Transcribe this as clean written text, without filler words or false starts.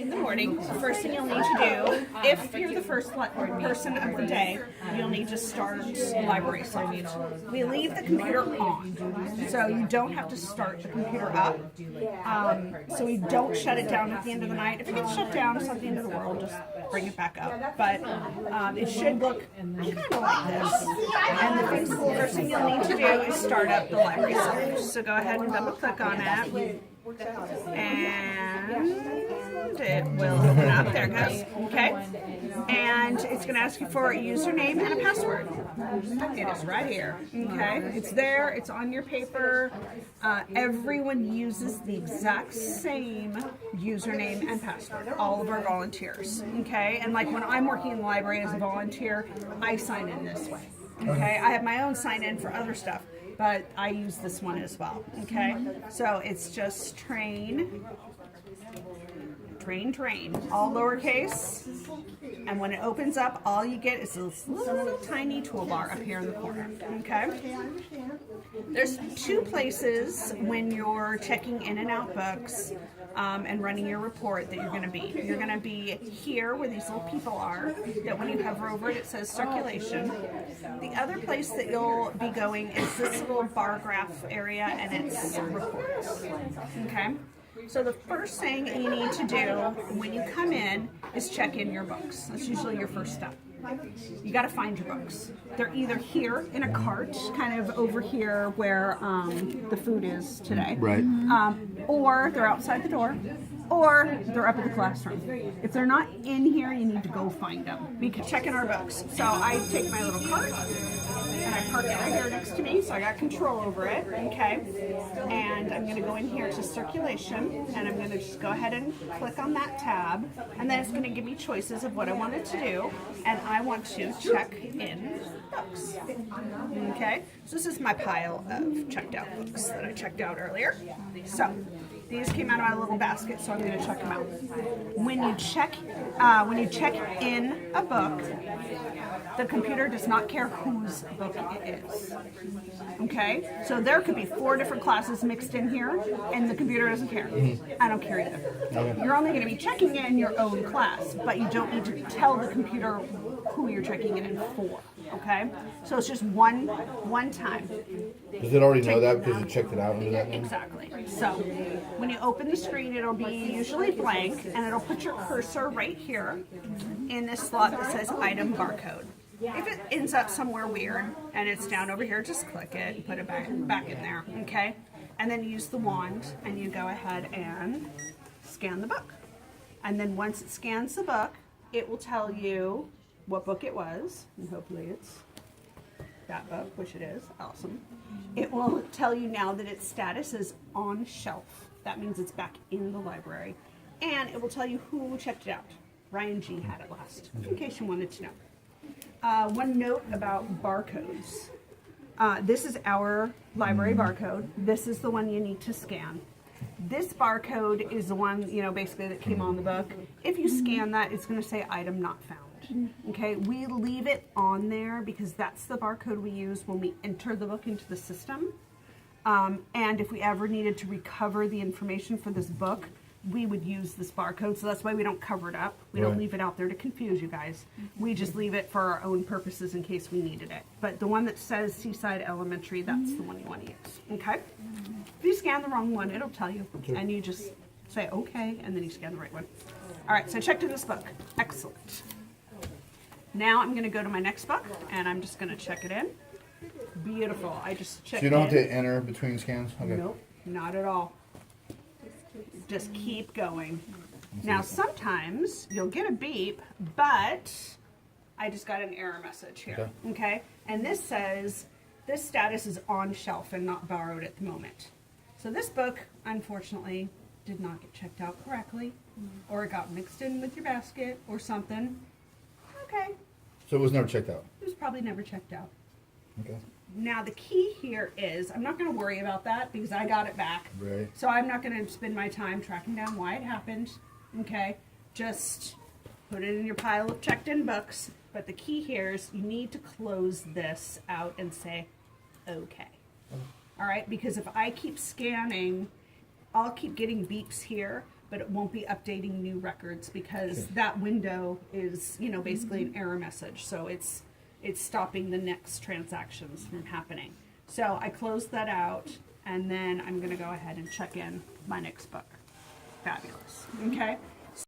in the morning, the first thing you'll need to do, if you're the first person of the day, you'll need to start library soft. We leave the computer on, so you don't have to start the computer up. So we don't shut it down at the end of the night. If it gets shut down, it's not the end of the world, just bring it back up. But it should look kind of like this. And the first thing you'll need to do is start up the library soft. So go ahead and double click on it. And it will open up. There it goes. Okay. And it's going to ask you for a username and a password. It is right here. Okay. It's there. It's on your paper. Everyone uses the exact same username and password. All of our volunteers. Okay. And like when I'm working in the library as a volunteer, I sign in this way. Okay. I have my own sign in for other stuff, but I use this one as well. Okay. So it's just train, all lowercase. And when it opens up, all you get is this little tiny toolbar up here in the corner. Okay. There's two places when you're checking in and out books and running your report that you're going to be. You're going to be here where these little people are, that when you hover over it, it says circulation. The other place that you'll be going is this little bar graph area, and it's reports. Okay. So the first thing you need to do when you come in is check in your books. That's usually your first step. You got to find your books. They're either here in a cart, kind of over here where the food is today, right? Or they're outside the door, or they're up in the classroom. If they're not in here, you need to go find them. We can check in our books. So I take my little cart and I park it right here next to me, so I got control over it. Okay, and I'm going to go in here to circulation, and I'm going to just go ahead and click on that tab, and then it's going to give me choices of what I wanted to do, and I want to check in books. Okay, so this is my pile of checked out books that I checked out earlier. So these came out of my little basket, so I'm going to check them out. When you check in a book, the computer does not care whose book it is. Okay, so there could be 4 different classes mixed in here, and the computer doesn't care. I don't care either. You're only going to be checking in your own class, but you don't need to tell the computer who you're checking it in for. Okay, so it's just one time. Does it already know that because you checked it out under that name? Exactly. So when you open the screen, it'll be usually blank, and it'll put your cursor right here in this slot that says item barcode. If it ends up somewhere weird and it's down over here, just click it and put it back in there, okay? And then use the wand and you go ahead and scan the book. And then once it scans the book, it will tell you what book it was, and hopefully it's that book, which it is. Awesome. It will tell you now that its status is on shelf. That means it's back in the library. And it will tell you who checked it out. Ryan G had it last, in case you wanted to know. One note about barcodes. This is our library barcode. This is the one you need to scan. This barcode is the one, basically that came on the book. If you scan that, it's going to say item not found. Okay, we leave it on there because that's the barcode we use when we enter the book into the system. And if we ever needed to recover the information for this book, we would use this barcode, so that's why we don't cover it up. We don't leave it out there to confuse you guys. We just leave it for our own purposes in case we needed it. But the one that says Seaside Elementary, that's the one you want to use, okay? If you scan the wrong one, it'll tell you, and you just say okay, and then you scan the right one. All right, so I checked in this book. Excellent. Now I'm going to go to my next book, and I'm just going to check it in. Beautiful. I just checked in. So you don't have to enter between scans? Okay. Nope, not at all. Just keep going. Now sometimes you'll get a beep, but I just got an error message here. Okay? And this says this status is on shelf and not borrowed at the moment. So this book, unfortunately, did not get checked out correctly, or it got mixed in with your basket or something. Okay. So it was never checked out? It was probably never checked out. Okay. Now the key here is, I'm not going to worry about that because I got it back. Right. So I'm not going to spend my time tracking down why it happened. Okay. Just put it in your pile of checked in books. But the key here is you need to close this out and say, okay. All right. Because if I keep scanning, I'll keep getting beeps here. but it won't be updating new records because that window is, you know, basically an error message. So it's stopping the next transactions from happening. So I closed that out, and then I'm going to go ahead and check in my next book. Fabulous. Okay.